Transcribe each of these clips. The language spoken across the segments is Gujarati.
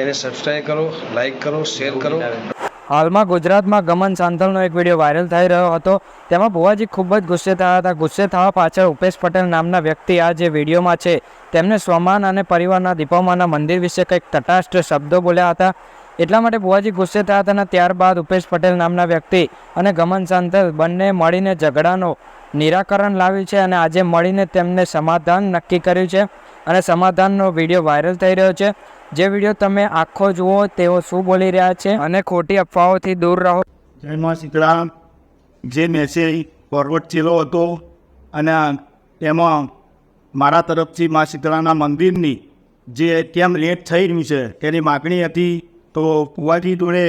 એને સબસ્ક્રાઈબ કરો, લાઈક કરો, શેર કરો. હાલમાં ગુજરાતમાં ગમન સાંથલનો એક વિડીયો વાયરલ થઈ રહ્યો હતો. તેમાં ભુવાજી ખૂબ જ ગુસ્સે થયા હતા. ગુસ્સે થવા પાછળ ઉપેશ પટેલ નામના વ્યક્તિ આ જે વિડીયોમાં છે તેમને સ્વમાન અને પરિવારના દીપોમાના મંદિર વિશે કંઈક તટસ્થ શબ્દો બોલ્યા હતા. એટલા માટે ભુવાજી ગુસ્સે થયા હતા અને ત્યારબાદ ઉપેશ પટેલ નામના વ્યક્તિ અને ગમન સાંથલ બંને મળીને ઝઘડાનો નિરાકરણ લાવ્યું છે અને આજે મળીને તેમને સમાધાન નક્કી કર્યું છે અને સમાધાનનો વિડીયો વાયરલ થઈ રહ્યો છે. જે વિડીયો તમે આખો જુઓ તેઓ શું બોલી રહ્યા છે અને ખોટી અફવાઓથી દૂર રહો. જય માં શીતળા. જે મેસેજ ફોરવર્ડ થયેલો હતો અને એમાં મારા તરફથી મા શીતળાના મંદિરની જે કેમ લેટ થઈ રહ્યું છે તેની માગણી હતી. તો ભુવાજી જોડે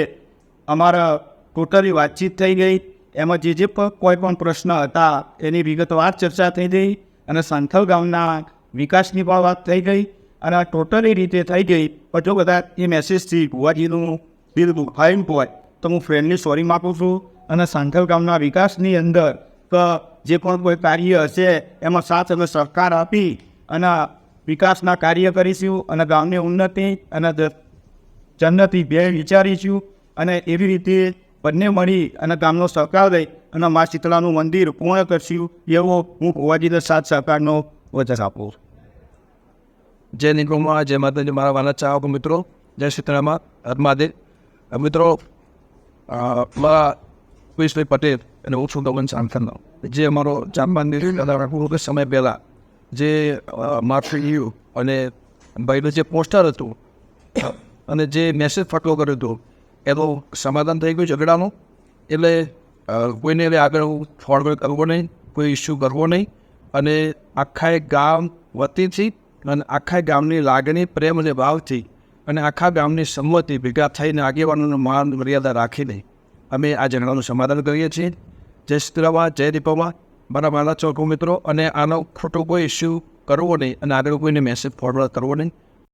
અમારા ટોટલી વાતચીત થઈ ગઈ. એમાં જે કોઈ પણ પ્રશ્ન હતા એની વિગતવાર ચર્ચા થઈ ગઈ અને સાંથલ ગામના વિકાસની પણ વાત થઈ ગઈ અને ટોટલી રીતે થઈ ગઈ. પણ જો કદાચ એ મેસેજથી ભુવાજીનું દિલ દુખાયું હોય તો હું ફ્રેન્ડલી સોરી માગું છું અને સાંથલ ગામના વિકાસની અંદર જે પણ કોઈ કાર્ય હશે એમાં સાથ અને સહકાર આપી અને વિકાસના કાર્ય કરીશું અને ગામની ઉન્નતિ અને જન્નતી બે વિચારીશું અને એવી રીતે બંને મળી અને ગામનો સહકાર દઈ અને મા શીતળાનું મંદિર પૂર્ણ કરશું એવો હું ભુવાજીને સાથ સહકારનો વચન આપું. જય નિગમમાં, જય માતાજી. મારા વાલા ચાહકો મિત્રો, જય સીતારામ, મહાદેવ. મિત્રો, મારા ઉપેશભાઈ પટેલ અને હું છું ગમન સાંથલનો, જે અમારો ચાંપાનેર સમય પહેલાં જે માર્ફિયું અને ભાઈનું જે પોસ્ટર હતું અને જે મેસેજ ફટકો કર્યો હતો એનું સમાધાન થઈ ગયું ઝઘડાનું. એટલે કોઈને આગળ ફોરવર્ડ કરવો નહીં, કોઈ ઇસ્યુ કરવો નહીં અને આખા ગામ વતીથી અને આખા ગામની લાગણી, પ્રેમ અને ભાવથી અને આખા ગામની સંમતિ ભેગા થઈને આગેવાનોનું માન મર્યાદા રાખીને અમે આ ઝઘડાનું સમાધાન કરીએ છીએ. જય સીતારામ, જય દીપોમાં, મારા વાલા ચોકો મિત્રો. અને આનો ખોટો કોઈ ઇસ્યુ કરવો નહીં અને આગળ કોઈને મેસેજ ફોરવર્ડ કરવો નહીં.